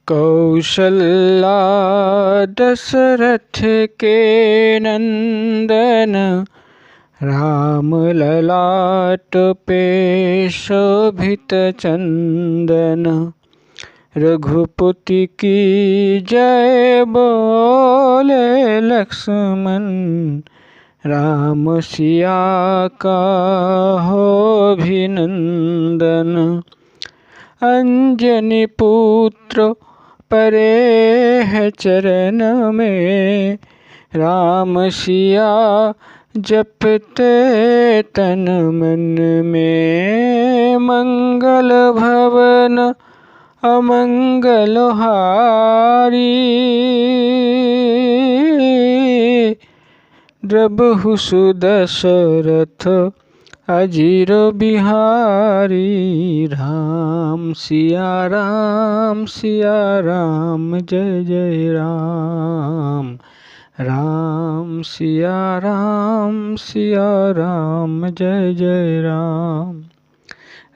कौशल्या दशरथ के नंदन, राम ललाट पे शोभित चंदन। रघुपति की जय बोले लक्ष्मण, राम सिया का हो अभिनंदन। अंजनी पुत्र परे है चरण में, राम सिया जपते तन मन में। मंगल भवन अमंगल हारी, द्रबहु सुदशरथ अजीर बिहारी। राम सिया राम जय जय राम। राम सिया राम जय जय राम।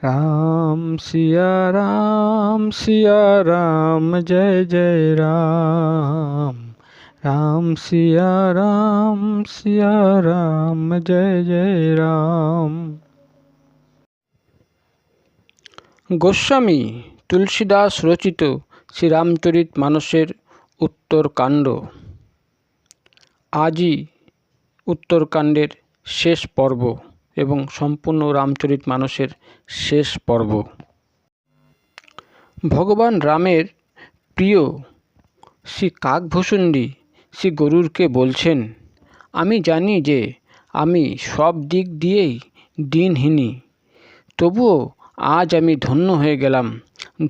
राम सिया राम जय जय राम। राम सिया राम जय जय राम। গোস্বামী তুলসীদাস রচিত শ্রীরামচরিত মানসের উত্তরকাণ্ড। আজই উত্তরকাণ্ডের শেষ পর্ব এবং সম্পূর্ণ রামচরিত মানসের শেষ পর্ব। ভগবান রামের প্রিয় শ্রী কাকভূষুণ্ডী শ্রী গরুড়কে বলছেন, আমি জানি যে আমি সব দিক দিয়েই দিনহীনী, তবুও আজ আমি ধন্য হয়ে গেলাম।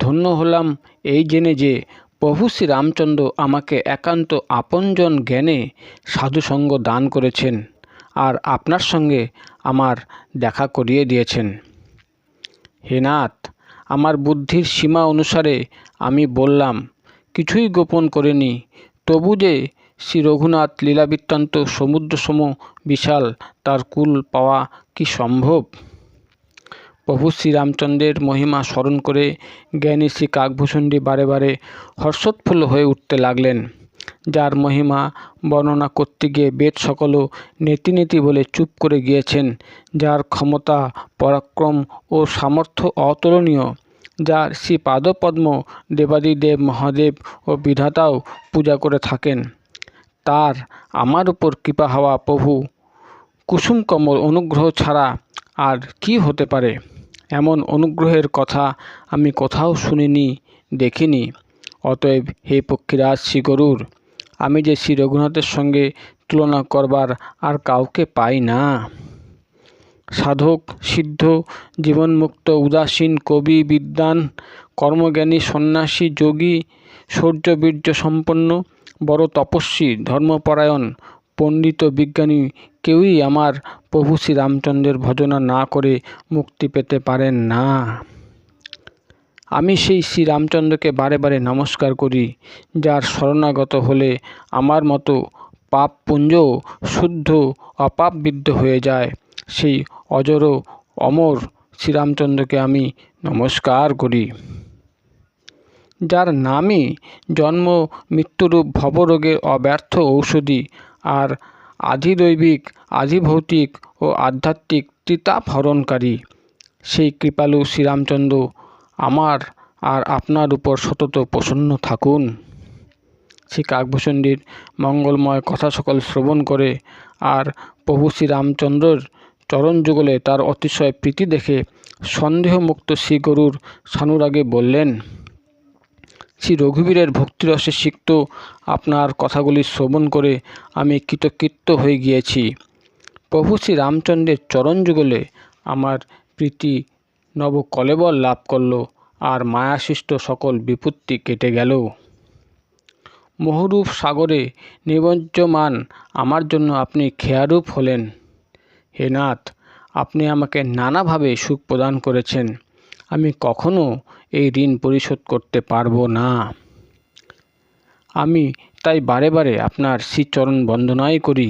ধন্য হলাম এই জেনে যে প্রভু শ্রী রামচন্দ্র আমাকে একান্ত আপনজন জ্ঞানে সাধুসঙ্গ দান করেছেন আর আপনার সঙ্গে আমার দেখা করিয়ে দিয়েছেন। হে নাথ, আমার বুদ্ধির সীমা অনুসারে আমি বললাম, কিছুই গোপন করিনি। তবু যে শ্রী রঘুনাথ লীলাবৃত্তান্ত সমুদ্রসম বিশাল, তার কুল পাওয়া কি সম্ভব? প্রভু শ্রীরামচন্দ্রের মহিমা স্মরণ করে জ্ঞানী শ্রী কাকভূষুণ্ডী বারে বারে হর্ষোৎফুল্ল হয়ে উঠতে লাগলেন। যার মহিমা বর্ণনা করতে গিয়ে বেদ সকলও নেতি নেতি বলে চুপ করে গিয়েছেন, যার ক্ষমতা পরাক্রম ও সামর্থ্য অতুলনীয়, যার শ্রী পাদপদ্ম দেবাদিদেব মহাদেব ও বিধাতাও পূজা করে থাকেন, তার আমার উপর কৃপা হওয়া প্রভু কুসুম কমল অনুগ্রহ ছাড়া আর কি হতে পারে? এমন অনুগ্রহের কথা আমি কোথাও শুনিনি, দেখিনি। অতএব হে পক্ষীরাজ শ্রী গরুড়, আমি যে শ্রী রঘুনাথের সঙ্গে তুলনা করবার আর কাউকে পাই না। সাধক, সিদ্ধ, জীবনমুক্ত, উদাসীন, কবি, বিদ্বান, কর্মজ্ঞানী, সন্ন্যাসী, যোগী, শৌর্য বীর্য সম্পন্ন, বড় তপস্বী, ধর্মপরায়ণ, পণ্ডিত, বিজ্ঞানী কেউই আমার প্রভু শ্রী রামচন্দ্রের ভজনা না করে মুক্তি পেতে পারেন না। আমি সেই শ্রী রামচন্দ্রকে বারে বারে নমস্কার করি, যার শরণাগত হলে আমার মতো পাপপুঞ্জ শুদ্ধ অপাপবিদ্ধ হয়ে যায়। সেই অজর অমর শ্রীরামচন্দ্রকে আমি নমস্কার করি, যার নামই জন্ম মৃত্যুরূপ ভবরোগের অব্যর্থ ঔষধি আর আধিদৈবিক, আধিভৌতিক ও আধ্যাত্মিক ত্রিতাপ হরণকারী। সেই কৃপালু শ্রীরামচন্দ্র আমার আর আপনার উপর সতত প্রসন্ন থাকুন। শ্রী কাকভূষুণ্ডীর মঙ্গলময় কথা সকল শ্রবণ করে আর প্রভু শ্রীরামচন্দ্রের চরণযুগলে তার অতিশয় প্রীতি দেখে সন্দেহমুক্ত শ্রী গরুড় সানুরাগে বললেন, শ্রী রঘুবীরের ভক্তিরসে সিক্ত আপনার কথাগুলি শ্রবণ করে আমি কৃতকৃত্য হয়ে গিয়েছি। প্রভু শ্রী রামচন্দ্রের চরণযুগলে আমার প্রীতি নবকলেবর লাভ করল আর মায়াসৃষ্ট সকল বিপত্তি কেটে গেল। মোহরূপ সাগরে নিমজ্জমান আমার জন্য আপনি খেয়ারূপ হলেন। হে নাথ, আপনি আমাকে নানাভাবে সুখ প্রদান করেছেন, আমি কখনো এই ঋণ পরিশোধ করতে পারবো না। আমি তাই বারে বারে আপনার শ্রীচরণ বন্দনাই করি।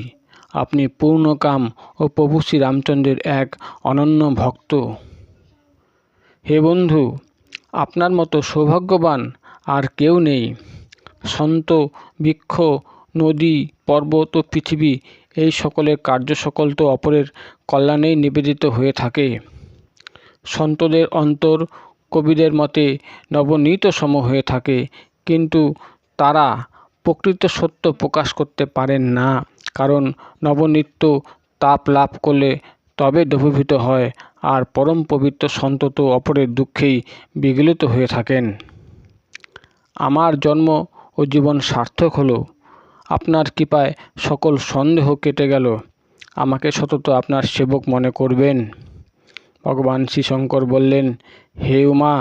আপনি পূর্ণকাম ও প্রভু শ্রী রামচন্দ্রের এক অনন্য ভক্ত। হে বন্ধু, আপনার মতো সৌভাগ্যবান আর কেউ নেই। সন্ত, বৃক্ষ, নদী, পর্বত ও পৃথিবী এই সকলের কার্য সকল তো অপরের কল্যাণেই নিবেদিত হয়ে থাকে। সন্তদের অন্তর কবিদের মতে নবনীত সম হয়ে থাকে, কিন্তু তারা প্রকৃত সত্য প্রকাশ করতে পারেন না, কারণ নবনিত্য তাপ লাভ করলে তবে দ্রবীভূত হয়, আর পরম পবিত্র সন্ত তো অপরের দুঃখেই বিগলিত হয়ে থাকেন। আমার জন্ম ও জীবন সার্থক হলো, আপনার কৃপায় সকল সন্দেহ কেটে গেল, আমাকে সতত আপনার সেবক মনে করবেন। ভগবান শ্রী শঙ্কর বললেন, হে উমা।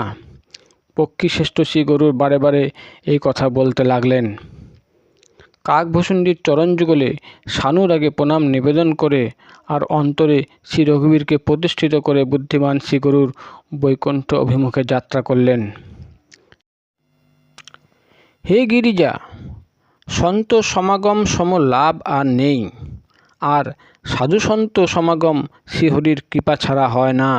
পক্ষীশ্রেষ্ঠ শ্রী গরুর বারে বারে এই কথা বলতে লাগলেন। কাকভূষুণ্ডির চরণযুগলে সানুরাগে প্রণাম নিবেদন করে আর অন্তরে শ্রী রঘুবীরকে প্রতিষ্ঠিত করে বুদ্ধিমান শ্রী গরুর বৈকুণ্ঠ অভিমুখে যাত্রা করলেন। হে গিরিজা, সন্ত সমাগম সম লাভ আর নেই, আর সাধু সন্ত সমাগম শ্রীহরির কৃপা ছাড়া হয় না।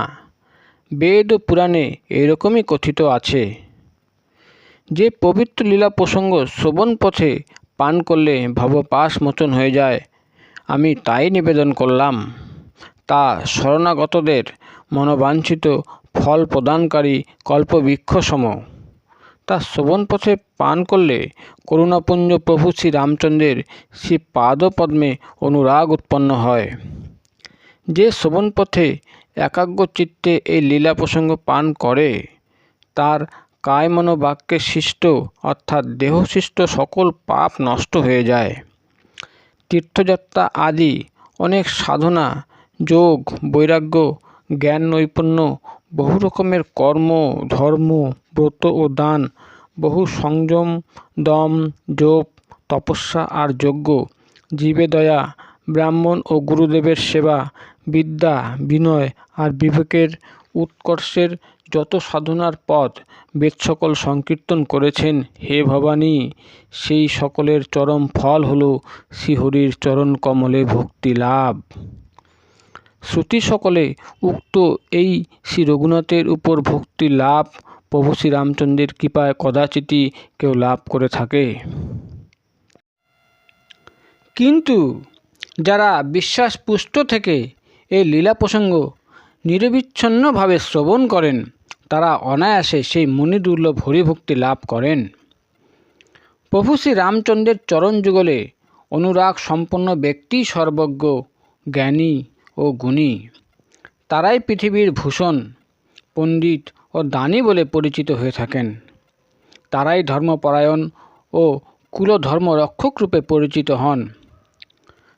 বেদ ও পুরাণে এরকমই কথিত আছে। যে পবিত্র লীলা প্রসঙ্গ শ্রবণ পথে পান করলে ভবপাশ মোচন হয়ে যায়, আমি তাই নিবেদন করলাম। তা শরণাগতদের মনোবাঞ্ছিত ফল প্রদানকারী কল্পবৃক্ষ সম। তা শ্রবণ পথে পান করলে করুণাপুঞ্জ প্রভু শ্রী রামচন্দ্রের শ্রী পাদপদ্মে অনুরাগ উৎপন্ন হয়। যে শ্রবণ পথে একাগ্র চিত্তে এই লীলা প্রসঙ্গ পান করে, তার কায় মনোবাক্যে সৃষ্ট অর্থাৎ দেহসৃষ্ট সকল পাপ নষ্ট হয়ে যায়। তীর্থযাত্রা আদি অনেক সাধনা, যোগ, বৈরাগ্য, জ্ঞান নৈপুণ্য, বহু রকমের কর্ম, ধর্ম, ব্রত ও দান, বহু সংযম, দম, জপ, তপস্যা আর যজ্ঞ, জীবে দয়া, ব্রাহ্মণ ও গুরুদেবের সেবা, বিদ্যা, বিনয় আর বিবেকের উৎকর্ষের যত সাধনার পথ বেদ সকল সংকীর্তন করেছেন, হে ভবানী, সেই সকলের চরম ফল হল শ্রীহরির চরণ কমলে ভক্তি লাভ। শ্রুতি সকলে উক্ত এই শ্রী রঘুনাথের উপর ভক্তি লাভ প্রভু শ্রীরামচন্দ্রের কৃপায় কদাচিৎই কেউ লাভ করে থাকে। কিন্তু যারা বিশ্বাস পুষ্ট থেকে এই লীলা প্রসঙ্গ নিরবিচ্ছিন্নভাবে শ্রবণ করেন, তারা অনায়াসে সেই মুনিদুর্লভ হরিভক্তি লাভ করেন। প্রভু শ্রী রামচন্দ্রের চরণ যুগলে অনুরাগ সম্পন্ন ব্যক্তি সর্বজ্ঞ, জ্ঞানী ও গুণী। তারাই পৃথিবীর ভূষণ, পণ্ডিত ও দানী বলে পরিচিত হয়ে থাকেন। তারাই ধর্মপরায়ণ ও কুলধর্ম রক্ষক রূপে পরিচিত হন।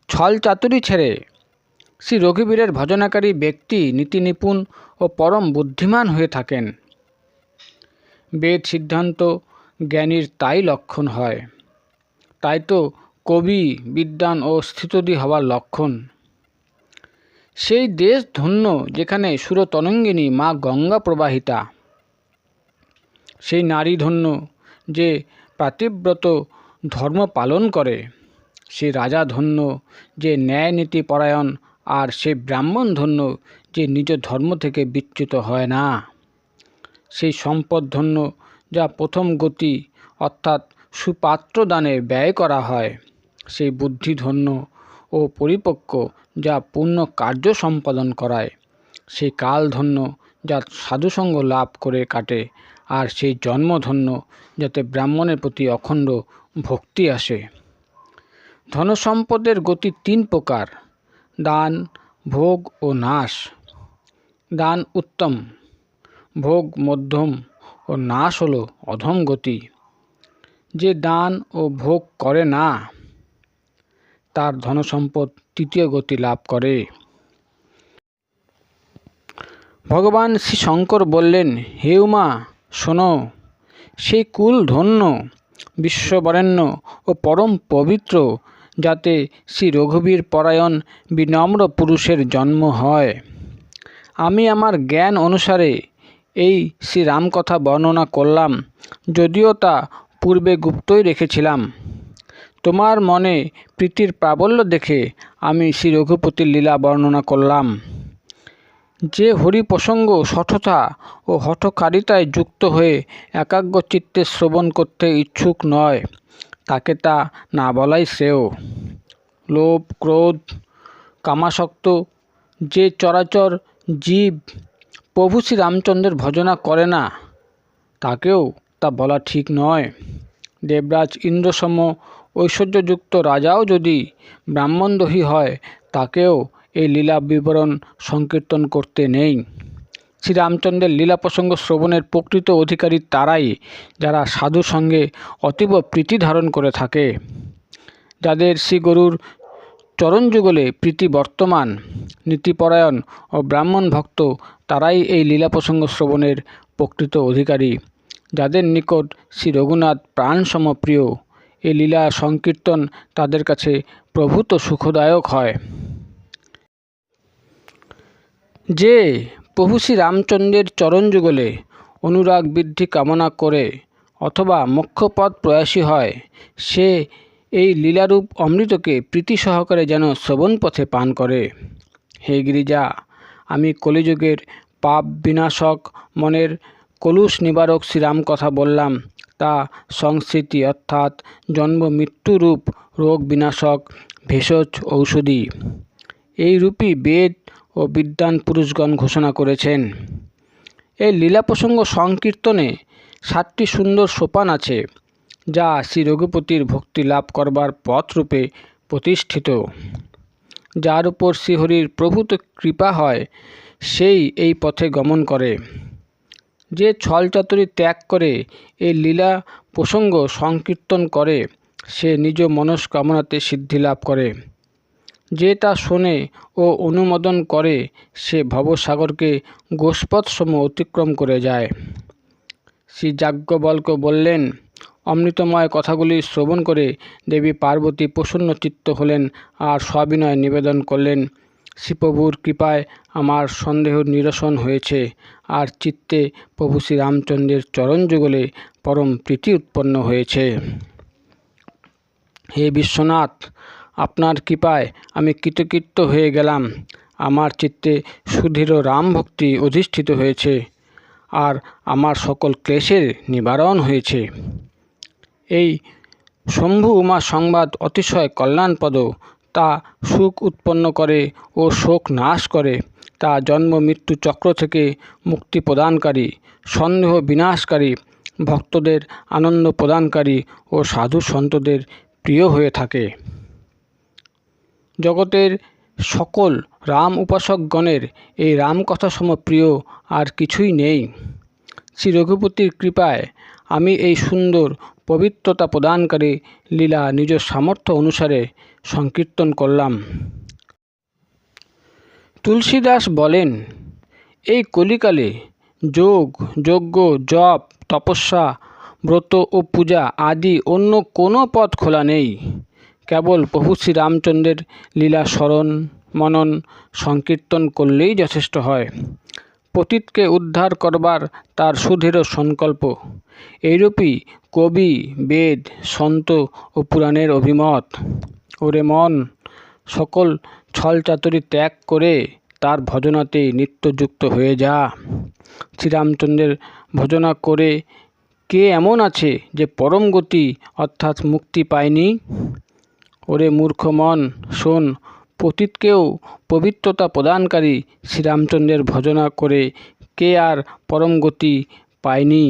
ছল চাতুরি ছেড়ে শ্রী রঘুবীরের ভজনাকারী ব্যক্তি নীতি নিপুণ ও পরম বুদ্ধিমান হয়ে থাকেন। বেদ সিদ্ধান্ত জ্ঞানীর তাই লক্ষণ হয়। তাই তো কবি, বিদ্বান ও স্থিতধী হওয়ার লক্ষণ। সেই দেশ ধন্য যেখানে সুরতরঙ্গিনী মা গঙ্গা প্রবাহিতা। সেই নারী ধন্য যে পাতিব্রত ধর্ম পালন করে। সেই রাজা ধন্য যে ন্যায় নীতি পরায়ণ, আর সেই ব্রাহ্মণ ধন্য যে নিজ ধর্ম থেকে বিচ্যুত হয় না। সেই সম্পদ ধন্য যা প্রথম গতি অর্থাৎ সুপাত্র দানে ব্যয় করা হয়। সেই বুদ্ধি ধন্য ও পরিপক্ক যা পূর্ণ কার্য সম্পাদন করায়। সেই কাল ধন্য যা সাধুসঙ্গ লাভ করে কাটে। আর সেই জন্ম ধন্য যাতে ব্রাহ্মণের প্রতি অখণ্ড ভক্তি আসে। ধনসম্পদের গতি তিন প্রকার: দান, ভোগ ও নাশ। দান উত্তম, ভোগ মধ্যম ও নাশ হলো অধম গতি। যে দান ও ভোগ করে না, তার ধনসম্পদ তৃতীয় গতি লাভ করে। ভগবান শ্রী শঙ্কর বললেন, হে উমা, শোনো, সেই কুল ধন্য, বিশ্ববরেণ্য ও পরম পবিত্র যাতে শ্রী রঘুবীর পরায়ণ বিনম্র পুরুষের জন্ম হয়। আমি আমার জ্ঞান অনুসারে এই শ্রীরামকথা বর্ণনা করলাম, যদিও তা পূর্বে গুপ্তই রেখেছিলাম। তোমার মনে প্রীতির প্রাবল্য দেখে আমি শ্রী রঘুপতির লীলা বর্ণনা করলাম। যে হরি প্রসঙ্গ সঠতা ও হঠকারিতায় যুক্ত হয়ে একাগ্র চিত্তে শ্রবণ করতে ইচ্ছুক নয়, তাকে তা না বলাই শ্রেয়। লোভ, ক্রোধ, কামাসক্ত যে চরাচর জীব প্রভু শ্রী রামচন্দ্রের ভজনা করে না, তাকেও তা বলা ঠিক নয়। দেবরাজ ইন্দ্রসম ঐশ্বর্যযুক্ত রাজাও যদি ব্রাহ্মণদোহী হয়, তাকেও এই লীলা বিবরণ সংকীর্তন করতে নেই। শ্রীরামচন্দ্রের লীলা প্রসঙ্গ শ্রবণের প্রকৃত অধিকারী তারাই, যারা সাধু সঙ্গে অতীব প্রীতি ধারণ করে থাকে। যাদের শ্রী গরুর চরণযুগলে প্রীতি বর্তমান, নীতিপরায়ণ ও ব্রাহ্মণ ভক্ত, তারাই এই লীলা প্রসঙ্গ শ্রবণের প্রকৃত অধিকারী। যাদের নিকট শ্রী রঘুনাথ প্রাণসম প্রিয়, এই লীলা সংকীর্তন তাদের কাছে প্রভূত সুখদায়ক হয়। যে প্রভু শ্রী রামচন্দ্রের চরণযুগলে অনুরাগ বৃদ্ধি কামনা করে অথবা মোক্ষপদ প্রয়াসী হয়, সে এই লীলারূপ অমৃতকে প্রীতি সহকারে যেন শ্রবণ পথে পান করে। হে গিরিজা, আমি কলিযুগের পাপ বিনাশক, মনের কলুষ নিবারক শ্রীরাম কথা বললাম। তা সংস্কৃতি অর্থাৎ জন্ম মৃত্যুরূপ রোগ বিনাশক ভেষজ ঔষধি। এই রূপী বেদ ও বিদ্বান পুরুষগণ ঘোষণা করেছেন। এই লীলা প্রসঙ্গ সংকীর্তনে 7টি সুন্দর সোপান আছে, যা শ্রী রঘুপতির ভক্তি লাভ করবার পথরূপে প্রতিষ্ঠিত। যার উপর শ্রীহরির প্রভূত কৃপা হয়, সেই এই পথে গমন করে। যে ছলচাতুরি ত্যাগ করে এই লীলা প্রসঙ্গ সংকীর্তন করে, সে নিজ মনস্কামনাতে সিদ্ধি লাভ করে। যে তা শোনে ও অনুমোদন করে, সে ভবসাগরকে গোষ্পদসম অতিক্রম করে যায়। শ্রী যাজ্ঞবল্ক্য বললেন, অমৃতময় কথাগুলি শ্রবণ করে দেবী পার্বতী প্রসন্ন চিত্ত হলেন আর সবিনয় নিবেদন করলেন, শ্রীপ্রভুর কৃপায় আমার সন্দেহ নিরসন হয়েছে আর চিত্তে প্রভু শ্রী রামচন্দ্রের চরণযুগলে পরম প্রীতি উৎপন্ন হয়েছে। হে বিশ্বনাথ, আপনার কৃপায় আমি কৃতকৃত্য হয়ে গেলাম। আমার চিত্তে সুদৃঢ় রাম ভক্তি অধিষ্ঠিত হয়েছে আর আমার সকল ক্লেশের নিবারণ হয়েছে। এই শম্ভু উমা সংবাদ অতিশয় কল্যাণপদ। তা সুখ উৎপন্ন করে ও শোক নাশ করে। তা জন্ম মৃত্যু চক্র থেকে মুক্তি প্রদানকারী, সন্দেহ বিনাশকারী, ভক্তদের আনন্দ প্রদানকারী ও সাধু সন্তদের প্রিয় হয়ে থাকে। জগতের সকল রাম উপাসকগণের এই রামকথা সম প্রিয় আর কিছুই নেই। শ্রী রঘুপতির কৃপায় আমি এই সুন্দর পবিত্রতা প্রদানকারী লীলা নিজ সামর্থ্য অনুসারে সংকীর্তন করলাম। তুলসীদাস বলেন, এই কলিকালে যোগ, যজ্ঞ, জপ, তপস্যা, ব্রত ও পূজা আদি অন্য কোনো পথ খোলা নেই। কেবল প্রভু শ্রী রামচন্দ্রের লীলা স্মরণ, মনন, সংকীর্তন করলেই যথেষ্ট হয়। পতিতকে উদ্ধার করবার তার সুদৃঢ় সংকল্প। এইরূপই কবি, বেদ, সন্ত ও পুরাণের অভিমত। ওরে মন, সকল ছলচাতুরি ত্যাগ করে তার ভজনাতে নিত্যযুক্ত হয়ে যা। শ্রীরামচন্দ্রের ভজনা করে কে এমন আছে যে পরম গতি অর্থাৎ মুক্তি পায়নি? ওরে মূর্খ মন, শোন, পতিতকেও পবিত্রতা প্রদানকারী শ্রীরামচন্দ্রের ভজনা করে কে আর পরম গতি পায়নি?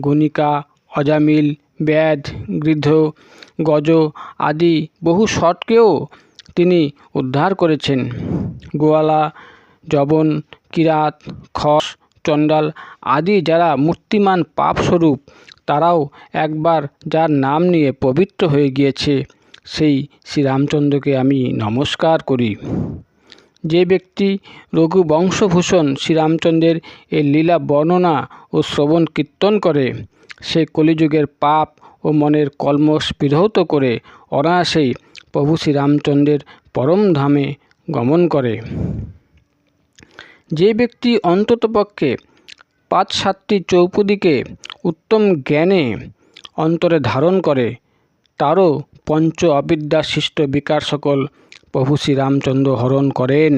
গণিকা, অজামিল, ব্যাধ, গৃধ্র, গজ আদি বহু শটকেও তিনি উদ্ধার করেছেন। গোয়ালা, জবন, কিরাত, খস, চণ্ডাল আদি যারা মূর্তিমান পাপস্বরূপ, তারাও একবার যার নাম নিয়ে পবিত্র হয়ে গিয়েছে, সেই শ্রীরামচন্দ্রকে আমি নমস্কার করি। যে ব্যক্তি রঘুবংশভূষণ শ্রীরামচন্দ্রের এই লীলা বর্ণনা ও শ্রবণ কীর্তন করে, সে কলিযুগের পাপ ও মনের কলমশ বিধৌত করে অনায়াসেই প্রভু শ্রীরামচন্দ্রের পরম ধামে গমন করে। যে ব্যক্তি অন্ততপক্ষে 5-7টি চৌপদীকে উত্তম জ্ঞানে অন্তরে ধারণ করে, তারও পঞ্চ অবিদ্যা সৃষ্ট বিকার সকল প্রভু শ্রীরামচন্দ্র হরণ করেন।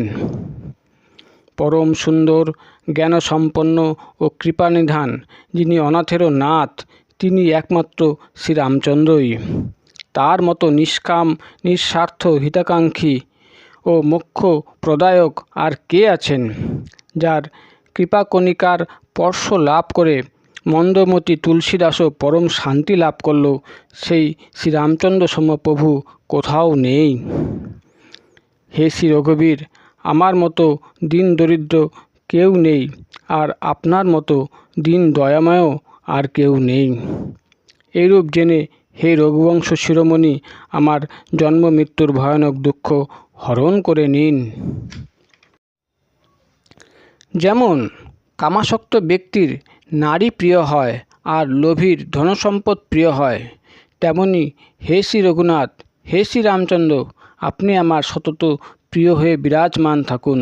পরম সুন্দর, জ্ঞানসম্পন্ন ও কৃপানিধান, যিনি অনাথেরও নাথ, তিনি একমাত্র শ্রীরামচন্দ্রই। তার মতো নিষ্কাম নিঃস্বার্থ হিতাকাঙ্ক্ষী ও মোক্ষ প্রদায়ক আর কে আছেন? যার কৃপাকণিকার স্পর্শ লাভ করে মন্দমতি তুলসীদাসও পরম শান্তি লাভ করল, সেই শ্রীরামচন্দ্র সম প্রভু কোথাও নেই। হে শ্রী রঘুবীর, আমার মতো দিন দরিদ্র কেউ নেই, আর আপনার মতো দিন দয়াময়ও আর কেউ নেই। এইরূপ জেনে হে রঘুবংশ শিরোমণি, আমার জন্ম মৃত্যুর ভয়ানক দুঃখ হরণ করে নিন। যেমন কামাসক্ত ব্যক্তির নারী প্রিয় হয় আর লোভীর ধনসম্পদ প্রিয় হয়, তেমনি হে শ্রী রঘুনাথ, হে শ্রী রামচন্দ্র, আপনি আমার সতত প্রিয় হয়ে বিরাজমান থাকুন।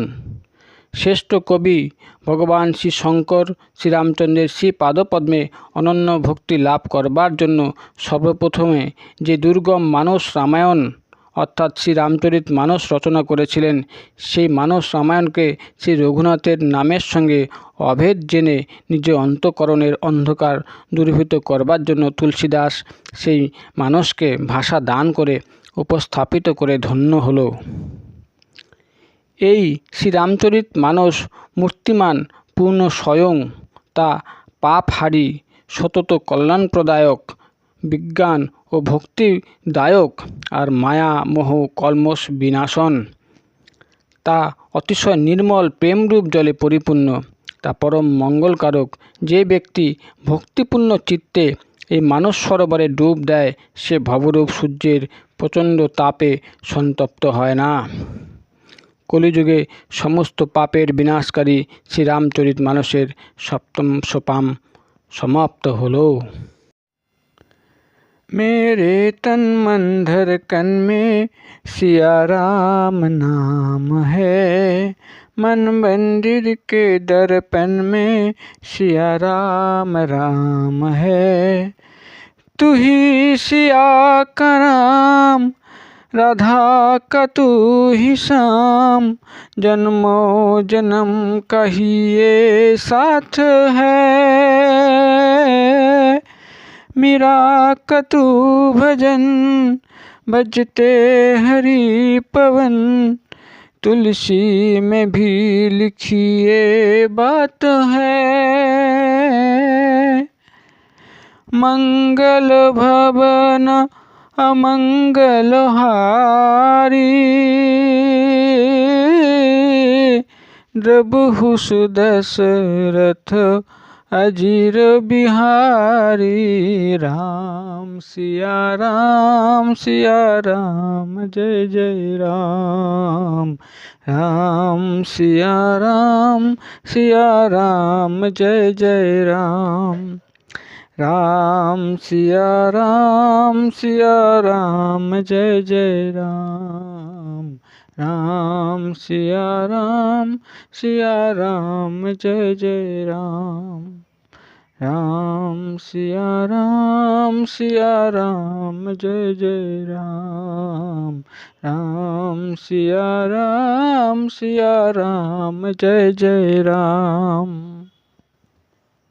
শ্রেষ্ঠ কবি ভগবান শ্রী শঙ্কর শ্রীরামচন্দ্রের শ্রী পাদপদ্মে অনন্য ভক্তি লাভ করবার জন্য সর্বপ্রথমে যে দুর্গম মানস রামায়ণ অর্থাৎ শ্রী রামচরিত মানস রচনা করেছিলেন, সেই মানস রামায়ণকে শ্রী রঘুনাথের নামের সঙ্গে অভেদ জেনে নিজ অন্তঃকরণের অন্ধকার দূরীভূত করবার জন্য তুলসীদাস সেই মানসকে ভাষা দান করে উপস্থাপিত করে ধন্য হল। এই শ্রীরামচরিত মানস মূর্তিমান পূর্ণ স্বয়ং, তা পাপহারি, সতত কল্যাণপ্রদায়ক, বিজ্ঞান ও ভক্তিদায়ক, আর মায়া মোহ কলমশ বিনাশন। তা অতিশয় নির্মল প্রেমরূপ জলে পরিপূর্ণ, তা পরম মঙ্গলকারক। যে ব্যক্তি ভক্তিপূর্ণ চিত্তে এই মানস সরোবরে ডুব দেয়, সে ভবরূপ সূর্যের প্রচণ্ড তাপে সন্তপ্ত হয় না। কলিযুগে সমস্ত পাপের বিনাশকারী শ্রীরামচরিত মানসের সপ্তম সোপান समाप्त হলো। मेरे तन मन धड़कन में सिया राम नाम है, मन मंदिर के दर्पण में सिया राम राम है। तू ही सिया का राम, राधा का तू ही श्याम, जन्मो जन्म का ही ये साथ है। मेरा कतु भजन बजते हरि पवन, तुलसी में भी लिखी ये बात है। मंगल भवन अमंगल हारी, द्रबहु सुदशरथ अजीर बिहारी। राम सिया राम जय जय राम, राम सिया राम जय जय राम, राम सिया राम जय जय राम, राम सिया राम जय जय राम, राम सिया राम जय जय राम, राम सिया राम जय जय राम।